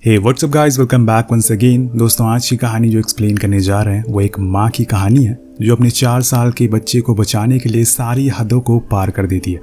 हे what's up guys, welcome back once again. दोस्तों, आज की कहानी जो एक्सप्लेन करने जा रहे हैं वो एक माँ की कहानी है जो अपने 4 साल के बच्चे को बचाने के लिए सारी हदों को पार कर देती है।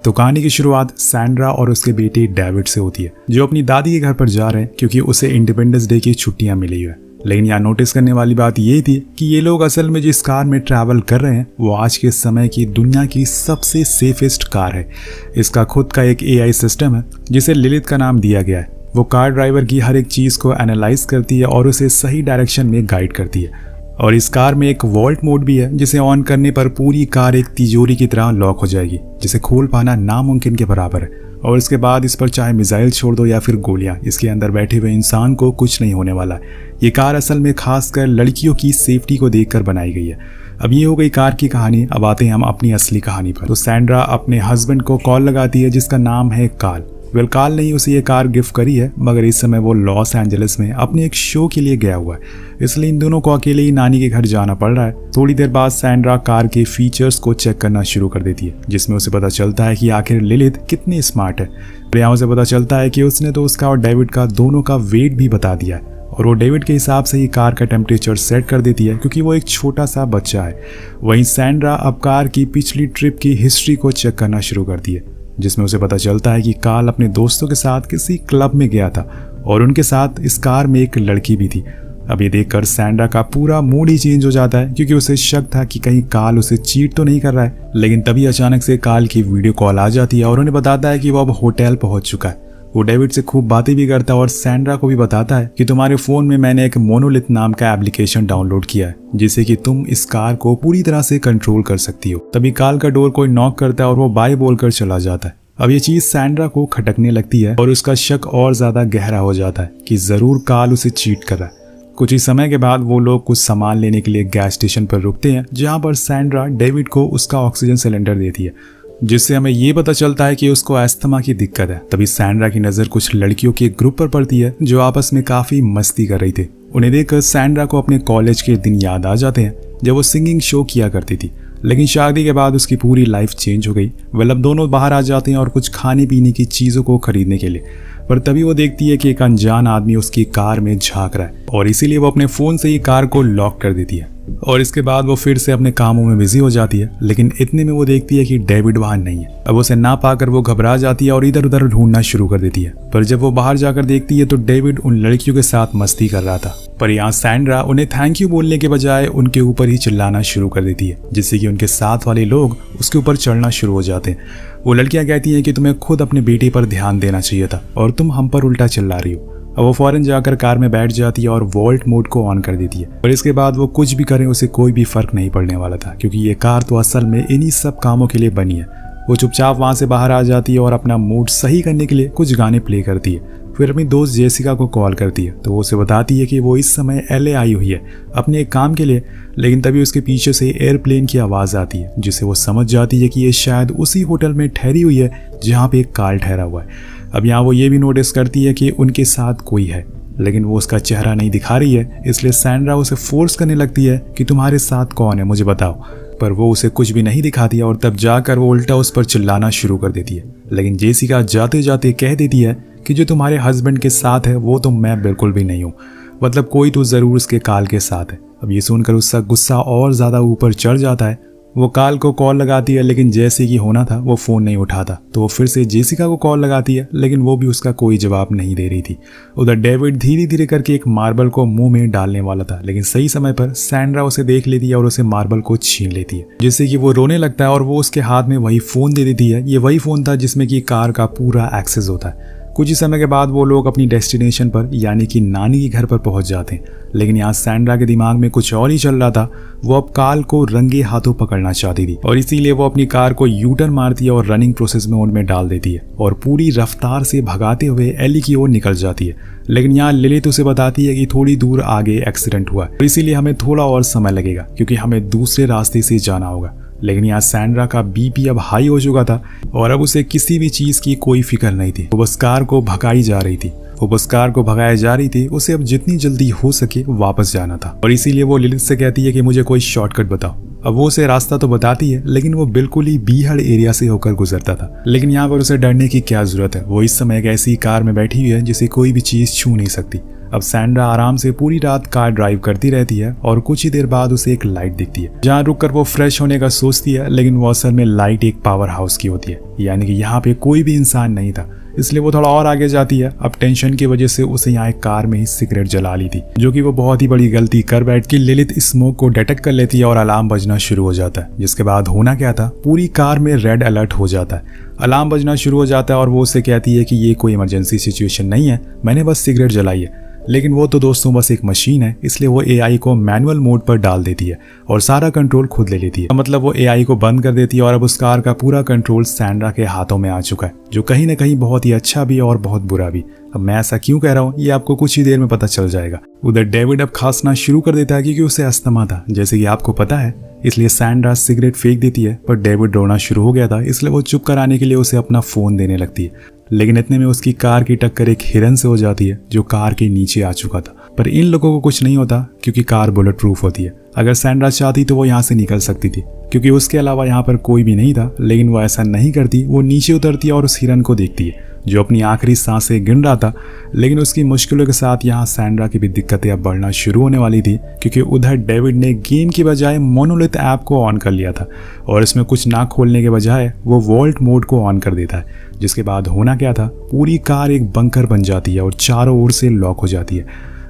तो कहानी की शुरुआत सैंड्रा और उसके बेटे डेविड से होती है जो अपनी दादी के घर पर जा रहे हैं क्योंकि उसे इंडिपेंडेंस डे की छुट्टियां मिली है। लेकिन यहाँ नोटिस करने वाली बात ये थी कि ये लोग असल में जिस कार में ट्रैवल कर रहे हैं वो आज के समय की दुनिया की सबसे सेफेस्ट कार है। इसका खुद का एक AI सिस्टम है जिसे लिलिथ का नाम दिया गया है। वो कार ड्राइवर की हर एक चीज़ को एनालाइज करती है और उसे सही डायरेक्शन में गाइड करती है। और इस कार में एक वॉल्ट मोड भी है जिसे ऑन करने पर पूरी कार एक तिजोरी की तरह लॉक हो जाएगी, जिसे खोल पाना नामुमकिन के बराबर है। और इसके बाद इस पर चाहे मिसाइल छोड़ दो या फिर गोलियां, इसके अंदर बैठे हुए इंसान को कुछ नहीं होने वाला। ये कार असल में खासकर लड़कियों की सेफ्टी को देखकर बनाई गई है। अब ये हो गई कार की कहानी। अब आते हैं हम अपनी असली कहानी पर। तो सैंड्रा अपने हस्बैंड को कॉल लगाती है जिसका नाम है कार्ल। कार्ल ने उसे ये कार गिफ्ट करी है, मगर इस समय वो लॉस एंजलिस में अपने एक शो के लिए गया हुआ है, इसलिए इन दोनों को अकेले ही नानी के घर जाना पड़ रहा है। थोड़ी देर बाद सैंड्रा कार के फीचर्स को चेक करना शुरू कर देती है जिसमें उसे पता चलता है कि आखिर लिलिथ कितनी स्मार्ट है। यहाँ उसे पता चलता है कि उसने तो उसका और डेविड का दोनों का वेट भी बता दिया है और वो डेविड के हिसाब से ही कार का टेम्परेचर सेट कर देती है क्योंकि वो एक छोटा सा बच्चा है। वहीं सैंड्रा अब कार की पिछली ट्रिप की हिस्ट्री को चेक करना शुरू करती है जिसमें उसे पता चलता है कि कार्ल अपने दोस्तों के साथ किसी क्लब में गया था और उनके साथ इस कार में एक लड़की भी थी। अब ये देखकर सैंड्रा का पूरा मूड ही चेंज हो जाता है क्योंकि उसे शक था कि कहीं कार्ल उसे चीट तो नहीं कर रहा है। लेकिन तभी अचानक से कार्ल की वीडियो कॉल आ जाती है और उन्हें बताता है कि वो अब होटल पहुंच चुका है। वो डेविड से खूब बातें भी करता है और सैंड्रा को भी बताता है कि तुम्हारे फोन में मैंने एक मोनोलिथ नाम का एप्लीकेशन डाउनलोड किया है जिससे कि तुम इस कार को पूरी तरह से कंट्रोल कर सकती हो। तभी कार्ल का डोर कोई नॉक करता है और वो बाय बोलकर चला जाता है। अब ये चीज सैंड्रा को खटकने लगती है और उसका शक और ज्यादा गहरा हो जाता है कि जरूर कार्ल उसे चीट कर रहा है। कुछ ही समय के बाद वो लोग कुछ सामान लेने के लिए गैस स्टेशन पर रुकते हैं जहां पर सैंड्रा डेविड को उसका ऑक्सीजन सिलेंडर देती है जिससे हमें ये पता चलता है कि उसको अस्थमा की दिक्कत है। तभी सैंड्रा की नजर कुछ लड़कियों के ग्रुप पर पड़ती है जो आपस में काफी मस्ती कर रही थे। उन्हें देखकर सैंड्रा को अपने कॉलेज के दिन याद आ जाते हैं जब वो सिंगिंग शो किया करती थी। लेकिन शादी के बाद उसकी पूरी लाइफ चेंज हो गई। वह अब दोनों बाहर आ जाते हैं और कुछ खाने पीने की चीज़ों को खरीदने के लिए, पर तभी वो देखती है कि एक अनजान आदमी उसकी कार में झांक रहा है और इसीलिए वो अपने फ़ोन से ही कार को लॉक कर देती है और इसके बाद वो फिर से अपने कामों में बिजी हो जाती है। लेकिन इतने में वो देखती है कि डेविड वहाँ नहीं है। अब उसे ना पाकर वो घबरा जाती है और इधर उधर ढूंढना शुरू कर देती है, पर जब वो बाहर जाकर देखती है तो डेविड उन लड़कियों के साथ मस्ती कर रहा था। पर यहाँ सैंड्रा उन्हें थैंक यू बोलने के बजाय उनके ऊपर ही चिल्लाना शुरू कर देती है जिससे कि उनके साथ वाले लोग उसके ऊपर चढ़ना शुरू हो जाते हैं। वो लड़कियां कहती हैं कि तुम्हें खुद अपने बेटे पर ध्यान देना चाहिए था और तुम हम पर उल्टा चिल्ला रही हो। अब वो फौरन जाकर कार में बैठ जाती है और वॉल्ट मोड को ऑन कर देती है। और इसके बाद वो कुछ भी करें उसे कोई भी फर्क नहीं पड़ने वाला था क्योंकि ये कार तो असल में इन्हीं सब कामों के लिए बनी है। वो चुपचाप वहाँ से बाहर आ जाती है और अपना मूड सही करने के लिए कुछ गाने प्ले करती है। फिर अपनी दोस्त जेसिका को कॉल करती है तो वो उसे बताती है कि वो इस समय LA आई हुई है अपने एक काम के लिए। लेकिन तभी उसके पीछे से एयरप्लेन की आवाज़ आती है जिससे वो समझ जाती है कि ये शायद उसी होटल में ठहरी हुई है जहाँ पे एक कार्ल ठहरा हुआ है। अब यहाँ वो ये भी नोटिस करती है कि उनके साथ कोई है, लेकिन वो उसका चेहरा नहीं दिखा रही है, इसलिए सैंड्रा उसे फोर्स करने लगती है कि तुम्हारे साथ कौन है, मुझे बताओ। पर वो उसे कुछ भी नहीं दिखाती और तब जाकर वो उल्टा उस पर चिल्लाना शुरू कर देती है। लेकिन जेसिका जाते जाते कह देती है कि जो तुम्हारे हस्बैंड के साथ है वो तो मैं बिल्कुल भी नहीं हूँ, मतलब कोई तो ज़रूर उसके कार्ल के साथ है। अब ये सुनकर उसका गुस्सा और ज़्यादा ऊपर चढ़ जाता है। वो कार्ल को कॉल लगाती है लेकिन जैसे कि होना था वो फ़ोन नहीं उठाता, तो वो फिर से जेसिका को कॉल लगाती है लेकिन वो भी उसका कोई जवाब नहीं दे रही थी। उधर डेविड धीरे धीरे करके एक मार्बल को मुंह में डालने वाला था, लेकिन सही समय पर सैंड्रा उसे देख लेती है और उसे मार्बल को छीन लेती है जिससे कि वो रोने लगता है और वो उसके हाथ में वही फ़ोन दे देती है। ये वही फ़ोन था जिसमें कि कार का पूरा एक्सेस होता है। कुछ ही समय के बाद वो लोग अपनी डेस्टिनेशन पर यानी कि नानी के घर पर पहुंच जाते हैं। लेकिन यहाँ सैंड्रा के दिमाग में कुछ और ही चल रहा था। वो अब कार्ल को रंगे हाथों पकड़ना चाहती थी और इसीलिए वो अपनी कार को यूटर्न मारती है और रनिंग प्रोसेस में उनमें डाल देती है और पूरी रफ्तार से भगाते हुए एली की ओर निकल जाती है। लेकिन यहाँ लिलिथ उसे बताती है कि थोड़ी दूर आगे एक्सीडेंट हुआ है, इसीलिए हमें थोड़ा और समय लगेगा क्योंकि हमें दूसरे रास्ते से जाना होगा। लेकिन यहाँ सैंड्रा का BP अब हाई हो चुका था और अब उसे किसी भी चीज़ की कोई फिक्र नहीं थी। वो बस कार को भगाई जा रही थी। वो बस कार को भगाया जा रही थी, उसे अब जितनी जल्दी हो सके वापस जाना था और इसीलिए वो लिलिथ से कहती है कि मुझे कोई शॉर्टकट बताओ। अब वो उसे रास्ता तो बताती है लेकिन वो बिल्कुल ही बीहड़ एरिया से होकर गुजरता था। लेकिन यहाँ पर उसे डरने की क्या जरूरत है, वो इस समय एक ऐसी कार में बैठी हुई है जिसे कोई भी चीज छू नहीं सकती। अब सैंड्रा आराम से पूरी रात कार ड्राइव करती रहती है और कुछ ही देर बाद उसे एक लाइट दिखती है जहाँ रुककर वो फ्रेश होने का सोचती है, लेकिन वो असल में लाइट एक पावर हाउस की होती है, यानी कि यहाँ पे कोई भी इंसान नहीं था। इसलिए वो थोड़ा और आगे जाती है। अब टेंशन की वजह से उसे यहाँ एक कार में ही सिगरेट जला ली थी, जो कि वो बहुत ही बड़ी गलती कर बैठ के लिलिथ स्मोक को डिटेक्ट कर लेती है और अलार्म बजना शुरू हो जाता है। जिसके बाद होना क्या था, पूरी कार में रेड अलर्ट हो जाता है, अलार्म बजना शुरू हो जाता है और वो उससे कहती है कि ये कोई इमरजेंसी सिचुएशन नहीं है, मैंने बस सिगरेट जलाई है। लेकिन वो तो दोस्तों बस एक मशीन है, इसलिए वो एआई को मैनुअल मोड पर डाल देती है और सारा कंट्रोल खुद ले लेती है। मतलब वो एआई को बंद कर देती है और अब उस कार का पूरा कंट्रोल सैंड्रा के हाथों में आ चुका है, जो कहीं ना कहीं बहुत ही अच्छा भी और बहुत बुरा भी। अब मैं ऐसा क्यों कह रहा हूँ ये आपको कुछ ही देर में पता चल जाएगा। उधर डेविड अब खांसना शुरू कर देता है क्योंकि उसे अस्थमा था, जैसे कि आपको पता है। इसलिए सैंड्रा सिगरेट फेंक देती है, पर डेविड रोना शुरू हो गया था, इसलिए वो चुप कराने के लिए उसे अपना फोन देने लगती है। लेकिन इतने में उसकी कार की टक्कर एक हिरन से हो जाती है जो कार के नीचे आ चुका था। पर इन लोगों को कुछ नहीं होता क्योंकि कार बुलेट प्रूफ होती है। अगर सैंड्रा चाहती तो वो यहाँ से निकल सकती थी क्योंकि उसके अलावा यहाँ पर कोई भी नहीं था, लेकिन वो ऐसा नहीं करती। वो नीचे उतरती है और उस हिरन को देखती है जो अपनी आखिरी सांसें गिन रहा था। लेकिन उसकी मुश्किलों के साथ यहाँ सैंड्रा की भी दिक्कतें अब बढ़ना शुरू होने वाली थी क्योंकि उधर डेविड ने गेम की बजाय मोनोलिथ ऐप को ऑन कर लिया था और इसमें कुछ ना खोलने के बजाय वो वॉल्ट मोड को ऑन कर देता है। जिसके बाद होना क्या था, पूरी कार एक बंकर बन जाती है और चारों ओर से लॉक हो जाती है।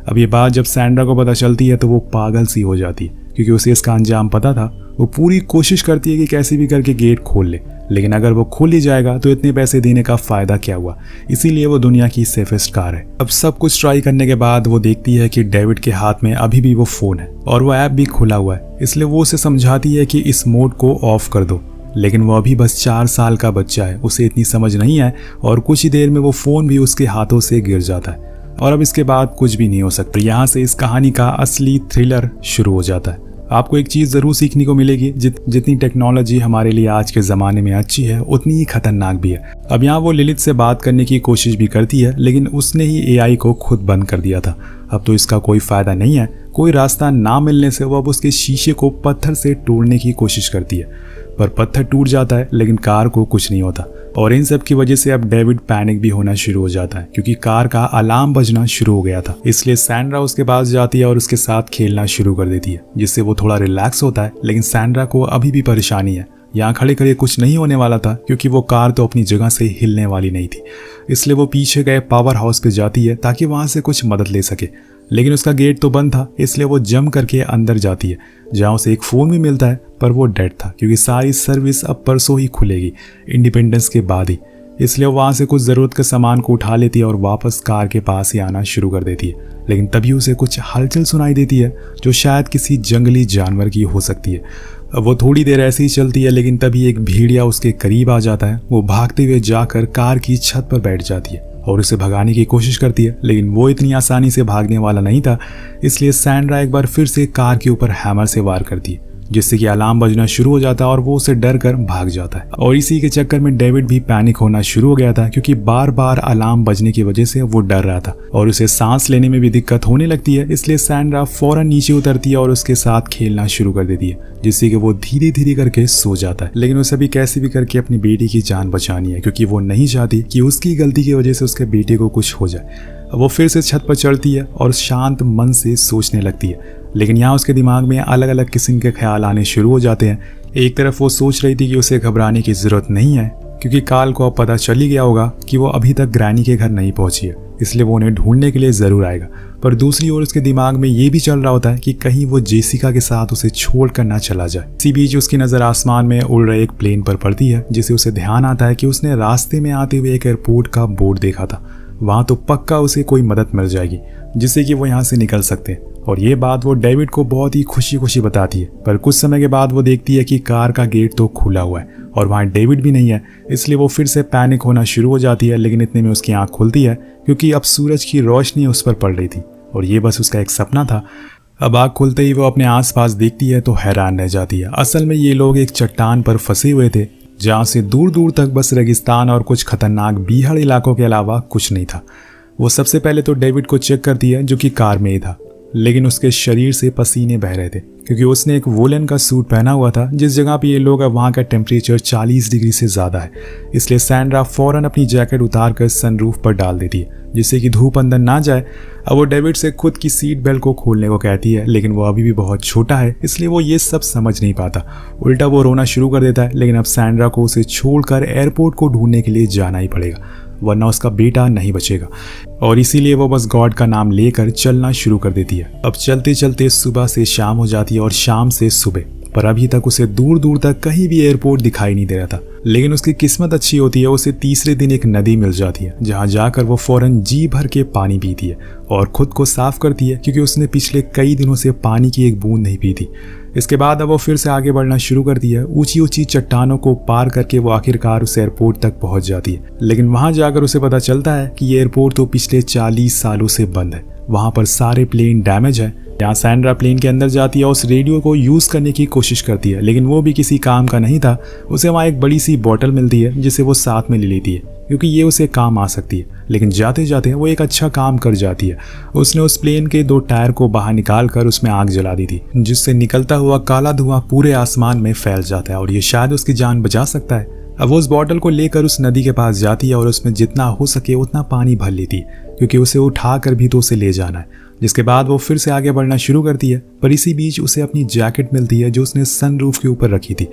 अब ये बात जब सैंड्रा को पता चलती है तो वो पागल सी हो जाती है क्योंकि उसे इसका अंजाम पता था। वो पूरी कोशिश करती है कि कैसे भी करके गेट खोल ले, लेकिन अगर वो खोल ही जाएगा तो इतने पैसे देने का फायदा क्या हुआ। इसीलिए वो दुनिया की सेफेस्ट कार है। अब सब कुछ ट्राई करने के बाद वो देखती है कि डेविड के हाथ में अभी भी वो फोन है और वो ऐप भी खुला हुआ है, इसलिए वो उसे समझाती है कि इस मोड को ऑफ कर दो। लेकिन वो अभी बस 4 साल का बच्चा है, उसे इतनी समझ नहीं है और कुछ ही देर में वो फोन भी उसके हाथों से गिर जाता है और अब इसके बाद कुछ भी नहीं हो सकता। यहाँ से इस कहानी का असली थ्रिलर शुरू हो जाता है। आपको एक चीज़ ज़रूर सीखने को मिलेगी, जितनी टेक्नोलॉजी हमारे लिए आज के ज़माने में अच्छी है उतनी ही खतरनाक भी है। अब यहाँ वो लिलिथ से बात करने की कोशिश भी करती है, लेकिन उसने ही एआई को खुद बंद कर दिया था। अब तो इसका कोई फ़ायदा नहीं है। कोई रास्ता ना मिलने से वो अब उसके शीशे को पत्थर से तोड़ने की कोशिश करती है, पर पत्थर टूट जाता है लेकिन कार को कुछ नहीं होता। और इन सब की वजह से अब डेविड पैनिक भी होना शुरू हो जाता है क्योंकि कार का अलार्म बजना शुरू हो गया था। इसलिए सैंड्रा उसके पास जाती है और उसके साथ खेलना शुरू कर देती है, जिससे वो थोड़ा रिलैक्स होता है। लेकिन सैंड्रा को अभी भी परेशानी है। यहाँ खड़े खड़े कुछ नहीं होने वाला था क्योंकि वो कार तो अपनी जगह से हिलने वाली नहीं थी। इसलिए वो पीछे गए पावर हाउस पे जाती है ताकि वहां से कुछ मदद ले सके, लेकिन उसका गेट तो बंद था। इसलिए वो जम करके अंदर जाती है जहाँ उसे एक फ़ोन भी मिलता है, पर वो डेड था क्योंकि सारी सर्विस अब परसों ही खुलेगी, इंडिपेंडेंस के बाद ही। इसलिए वो वहाँ से कुछ ज़रूरत के सामान को उठा लेती है और वापस कार के पास ही आना शुरू कर देती है। लेकिन तभी उसे कुछ हलचल सुनाई देती है जो शायद किसी जंगली जानवर की हो सकती है। अब वो थोड़ी देर ऐसे ही चलती है, लेकिन तभी एक भेड़िया उसके करीब आ जाता है। वो भागते हुए जाकर कार की छत पर बैठ जाती है और उसे भगाने की कोशिश करती है, लेकिन वो इतनी आसानी से भागने वाला नहीं था। इसलिए सैंड्रा एक बार फिर से कार के ऊपर हैमर से वार करती है, जिससे कि अलार्म बजना शुरू हो जाता है और वो उसे डर कर भाग जाता है। और इसी के चक्कर में डेविड भी पैनिक होना शुरू हो गया था क्योंकि बार बार अलार्म बजने की वजह से वो डर रहा था और उसे सांस लेने में भी दिक्कत होने लगती है। इसलिए सैंड्रा फौरन नीचे उतरती है और उसके साथ खेलना शुरू कर देती है, जिससे कि वो धीरे धीरे करके सो जाता है। लेकिन उसे भी कैसे भी करके अपनी बेटी की जान बचानी है क्योंकि वो नहीं चाहती कि उसकी गलती की वजह से उसके बेटे को कुछ हो जाए। वो फिर से छत पर चढ़ती है और शांत मन से सोचने लगती है, लेकिन यहाँ उसके दिमाग में अलग अलग किस्म के ख्याल आने शुरू हो जाते हैं। एक तरफ वो सोच रही थी कि उसे घबराने की जरूरत नहीं है क्योंकि काल को अब पता चल ही गया होगा कि वो अभी तक ग्रैनी के घर नहीं पहुंची है, इसलिए वो उन्हें ढूंढने के लिए ज़रूर आएगा। पर दूसरी ओर उसके दिमाग में ये भी चल रहा होता है कि कहीं वो जेसिका के साथ उसे छोड़ कर ना चला जाए। इसी बीच उसकी नज़र आसमान में उड़ रहे एक प्लेन पर पड़ती है, जिसे उसे ध्यान आता है कि उसने रास्ते में आते हुए एक एयरपोर्ट का बोर्ड देखा था। वहाँ तो पक्का उसे कोई मदद मिल जाएगी जिससे कि वो यहाँ से निकल सकते हैं। और ये बात वो डेविड को बहुत ही खुशी खुशी बताती है। पर कुछ समय के बाद वो देखती है कि कार का गेट तो खुला हुआ है और वहाँ डेविड भी नहीं है। इसलिए वो फिर से पैनिक होना शुरू हो जाती है, लेकिन इतने में उसकी आंख खुलती है क्योंकि अब सूरज की रोशनी उस पर पड़ रही थी और ये बस उसका एक सपना था। अब आँख खुलते ही वो अपने आसपास देखती है तो हैरान रह जाती है। असल में ये लोग एक चट्टान पर फंसे हुए थे जहाँ से दूर दूर तक बस रेगिस्तान और कुछ खतरनाक बीहड़ इलाकों के अलावा कुछ नहीं था। वो सबसे पहले तो डेविड को चेक करती है जो कि कार में ही था, लेकिन उसके शरीर से पसीने बह रहे थे क्योंकि उसने एक वोलन का सूट पहना हुआ था। जिस जगह पे ये लोग हैं वहाँ का टेम्परेचर 40 डिग्री से ज़्यादा है, इसलिए सैंड्रा फ़ौरन अपनी जैकेट उतार कर सनरूफ पर डाल देती है जिससे कि धूप अंदर ना जाए। अब वो डेविड से खुद की सीट बेल्ट को खोलने को कहती है, लेकिन वो अभी भी बहुत छोटा है इसलिए वो ये सब समझ नहीं पाता। उल्टा वो रोना शुरू कर देता है, लेकिन अब सैंड्रा को उसे छोड़कर एयरपोर्ट को ढूंढने के लिए जाना ही पड़ेगा, वरना उसका बेटा नहीं बचेगा। और इसीलिए वो बस गॉड का नाम लेकर चलना शुरू कर देती है। अब चलते चलते सुबह से शाम हो जाती है और शाम से सुबह, पर अभी तक उसे दूर दूर तक कहीं भी एयरपोर्ट दिखाई नहीं दे रहा था। लेकिन उसकी किस्मत अच्छी होती है, उसे तीसरे दिन एक नदी मिल जाती है जहां जाकर वो फौरन जी भर के पानी पीती है और खुद को साफ करती है क्योंकि उसने पिछले कई दिनों से पानी की एक बूंद नहीं पी थी। इसके बाद अब वो फिर से आगे बढ़ना शुरू करती है। ऊंची ऊंची चट्टानों को पार करके वो आखिरकार उस एयरपोर्ट तक पहुंच जाती है, लेकिन वहां जाकर उसे पता चलता है कि ये एयरपोर्ट तो पिछले 40 सालों से बंद है। वहां पर सारे प्लेन डैमेज है। यहाँ सैंड्रा प्लेन के अंदर जाती है और उस रेडियो को यूज करने की कोशिश करती है, लेकिन वो भी किसी काम का नहीं था। उसे वहाँ एक बड़ी सी बोतल मिलती है जिसे वो साथ में ले लेती है क्योंकि ये उसे काम आ सकती है, लेकिन जाते जाते वो एक अच्छा काम कर जाती है। उसने उस प्लेन के 2 टायर को बाहर निकाल कर उसमें आग जला दी थी, जिससे निकलता हुआ काला धुआं पूरे आसमान में फैल जाता है और ये शायद उसकी जान बचा सकता है। अब वो उस बॉटल को लेकर उस नदी के पास जाती है और उसमें जितना हो सके उतना पानी भर लेती है क्योंकि उसे उठा कर भी तो उसे ले जाना है। जिसके बाद वो फिर से आगे बढ़ना शुरू करती है, पर इसी बीच उसे अपनी जैकेट मिलती है जो उसने सनरूफ के ऊपर रखी थी।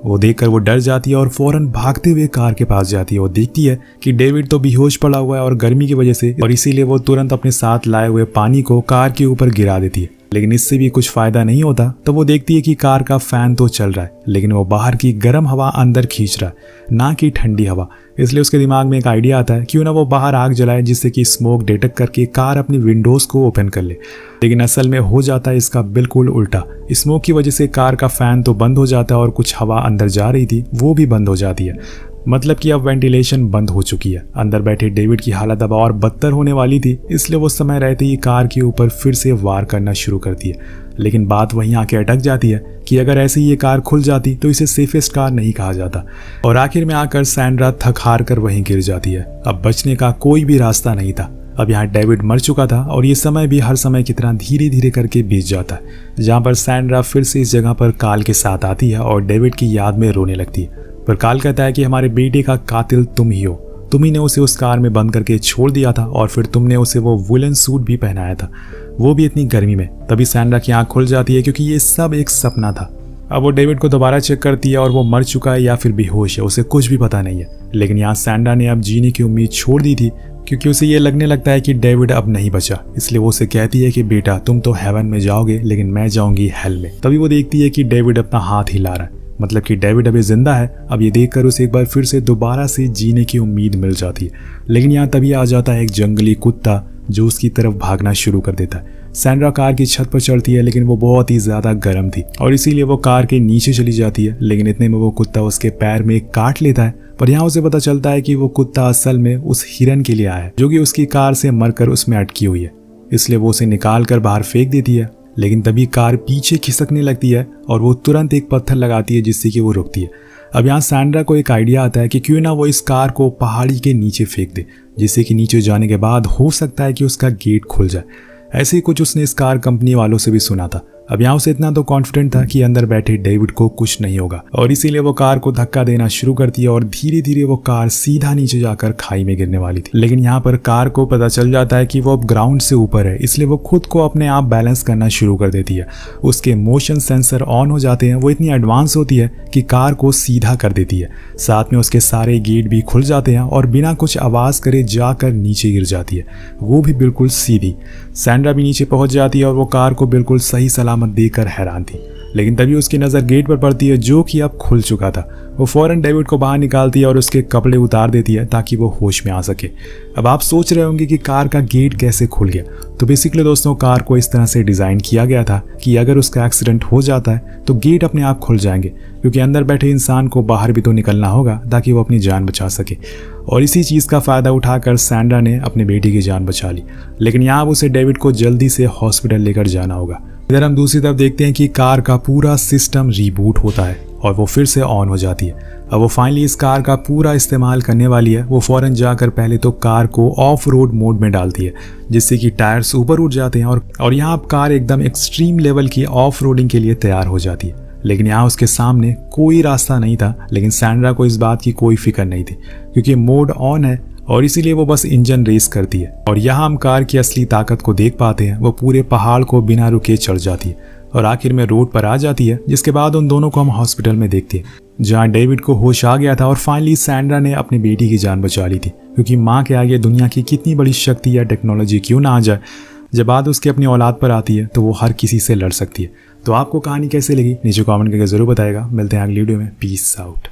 वो देखकर वो डर जाती है और फौरन भागते हुए कार के पास जाती है और देखती है कि डेविड तो बेहोश पड़ा हुआ है और गर्मी की वजह से, और इसीलिए वो तुरंत अपने साथ लाए हुए पानी को कार के ऊपर गिरा देती है। लेकिन इससे भी कुछ फायदा नहीं होता। तो वो देखती है कि कार का फैन तो चल रहा है, लेकिन वो बाहर की गर्म हवा अंदर खींच रहा है, ना कि ठंडी हवा। इसलिए उसके दिमाग में एक आइडिया आता है, क्यों ना वो बाहर आग जलाए जिससे कि स्मोक डिटेक्ट करके कार अपनी विंडोज को ओपन कर ले। लेकिन असल में हो जाता है इसका बिल्कुल उल्टा। स्मोक की वजह से कार का फैन तो बंद हो जाता है और कुछ हवा अंदर जा रही थी वो भी बंद हो जाती है। मतलब कि अब वेंटिलेशन बंद हो चुकी है। अंदर बैठे डेविड की हालत अब और बदतर होने वाली थी, इसलिए वो समय रहते ही कार के ऊपर फिर से वार करना शुरू करती है। लेकिन बात वहीं आके अटक जाती है कि अगर ऐसे ही ये कार खुल जाती तो इसे सेफेस्ट कार नहीं कहा जाता। और आखिर में आकर सैंड्रा थक हार कर वहीं गिर जाती है। अब बचने का कोई भी रास्ता नहीं था। अब यहाँ डेविड मर चुका था और ये समय भी हर समय की तरह धीरे धीरे करके बीत जाता है, जहाँ पर सैंड्रा फिर से इस जगह पर काल के साथ आती है और डेविड की याद में रोने लगती है। पर काल कहता है कि हमारे बेटे का कातिल तुम ही हो, तुम ही ने उसे उस कार में बंद करके छोड़ दिया था और फिर तुमने उसे वो वुलन सूट भी पहनाया था, वो भी इतनी गर्मी में। तभी सैंड्रा की आंख खुल जाती है क्योंकि ये सब एक सपना था। अब वो डेविड को दोबारा चेक करती है और वो मर चुका है या फिर बेहोश है, उसे कुछ भी पता नहीं है। लेकिन यहाँ सैंड्रा ने अब जीने की उम्मीद छोड़ दी थी क्योंकि उसे ये लगने लगता है कि डेविड अब नहीं बचा। इसलिए वो उसे कहती है कि बेटा तुम तो हेवन में जाओगे लेकिन मैं जाऊंगी हेल में। तभी वो देखती है कि डेविड अपना हाथ हिला रहा है, मतलब कि डेविड अभी जिंदा है। अब ये देखकर उसे एक बार फिर से दोबारा से जीने की उम्मीद मिल जाती है। लेकिन यहाँ तभी आ जाता है एक जंगली कुत्ता जो उसकी तरफ भागना शुरू कर देता है। सैंड्रा कार की छत पर चढ़ती है, लेकिन वो बहुत ही ज्यादा गर्म थी और इसीलिए वो कार के नीचे चली जाती है। लेकिन इतने में वो कुत्ता उसके पैर में काट लेता है। पर यहाँ उसे पता चलता है कि वो कुत्ता असल में उस हिरन के लिए आया है जो कि उसकी कार से मरकर उसमें अटकी हुई है। इसलिए वो उसे निकाल कर बाहर फेंक देती है। लेकिन तभी कार पीछे खिसकने लगती है और वो तुरंत एक पत्थर लगाती है जिससे कि वो रुकती है। अब यहाँ सैंड्रा को एक आइडिया आता है कि क्यों ना वो इस कार को पहाड़ी के नीचे फेंक दे, जिससे कि नीचे जाने के बाद हो सकता है कि उसका गेट खुल जाए। ऐसे ही कुछ उसने इस कार कंपनी वालों से भी सुना था। अब यहाँ उसे इतना तो कॉन्फिडेंट था कि अंदर बैठे डेविड को कुछ नहीं होगा और इसीलिए वो कार को धक्का देना शुरू करती है और धीरे धीरे वो कार सीधा नीचे जाकर खाई में गिरने वाली थी। लेकिन यहाँ पर कार को पता चल जाता है कि वो अब ग्राउंड से ऊपर है, इसलिए वो खुद को अपने आप बैलेंस करना शुरू कर देती है। उसके मोशन सेंसर ऑन हो जाते हैं। वो इतनी एडवांस होती है कि कार को सीधा कर देती है। साथ में उसके सारे गेट भी खुल जाते हैं और बिना कुछ आवाज करे जाकर नीचे गिर जाती है, वो भी बिल्कुल सीधी। सैंड्रा भी नीचे पहुंच जाती है और वो कार को बिल्कुल सही सलामत देखकर हैरान थी। लेकिन तभी उसकी नज़र गेट पर पड़ती है जो कि अब खुल चुका था। वो फौरन डेविड को बाहर निकालती है और उसके कपड़े उतार देती है ताकि वो होश में आ सके। अब आप सोच रहे होंगे कि कार का गेट कैसे खुल गया। तो बेसिकली दोस्तों, कार को इस तरह से डिज़ाइन किया गया था कि अगर उसका एक्सीडेंट हो जाता है तो गेट अपने आप खुल जाएंगे, क्योंकि अंदर बैठे इंसान को बाहर भी तो निकलना होगा ताकि वो अपनी जान बचा सके। और इसी चीज़ का फ़ायदा उठाकर सैंड्रा ने अपने बेटी की जान बचा ली। लेकिन यहाँ उसे डेविड को जल्दी से हॉस्पिटल लेकर जाना होगा। इधर हम दूसरी तरफ देखते हैं कि कार का पूरा सिस्टम रीबूट होता है और वो फिर से ऑन हो जाती है। अब वो फाइनली इस कार का पूरा इस्तेमाल करने वाली है। वो फ़ौरन जाकर पहले तो कार को ऑफ रोड मोड में डालती है, जिससे कि टायर्स ऊपर उठ जाते हैं और यहाँ कार एकदम एक्सट्रीम लेवल की ऑफ रोडिंग के लिए तैयार हो जाती है। लेकिन यहाँ उसके सामने कोई रास्ता नहीं था, लेकिन सैंड्रा को इस बात की कोई फिक्र नहीं थी, क्योंकि मोड ऑन है और इसीलिए वो बस इंजन रेस करती है। और यहाँ हम कार की असली ताकत को देख पाते हैं। वो पूरे पहाड़ को बिना रुके चढ़ जाती है और आखिर में रोड पर आ जाती है, जिसके बाद उन दोनों को हम हॉस्पिटल में देखते हैं, जहाँ डेविड को होश आ गया था और फाइनली सैंड्रा ने अपनी बेटी की जान बचा ली थी। क्योंकि माँ के आगे दुनिया की कितनी बड़ी शक्ति या टेक्नोलॉजी क्यों ना आ जाए, जब बात उसके अपनी औलाद पर आती है तो वो हर किसी से लड़ सकती है। तो आपको कहानी कैसे लगी नीचे कमेंट करके जरूर बताएगा। मिलते हैं अगली वीडियो में। Peace out.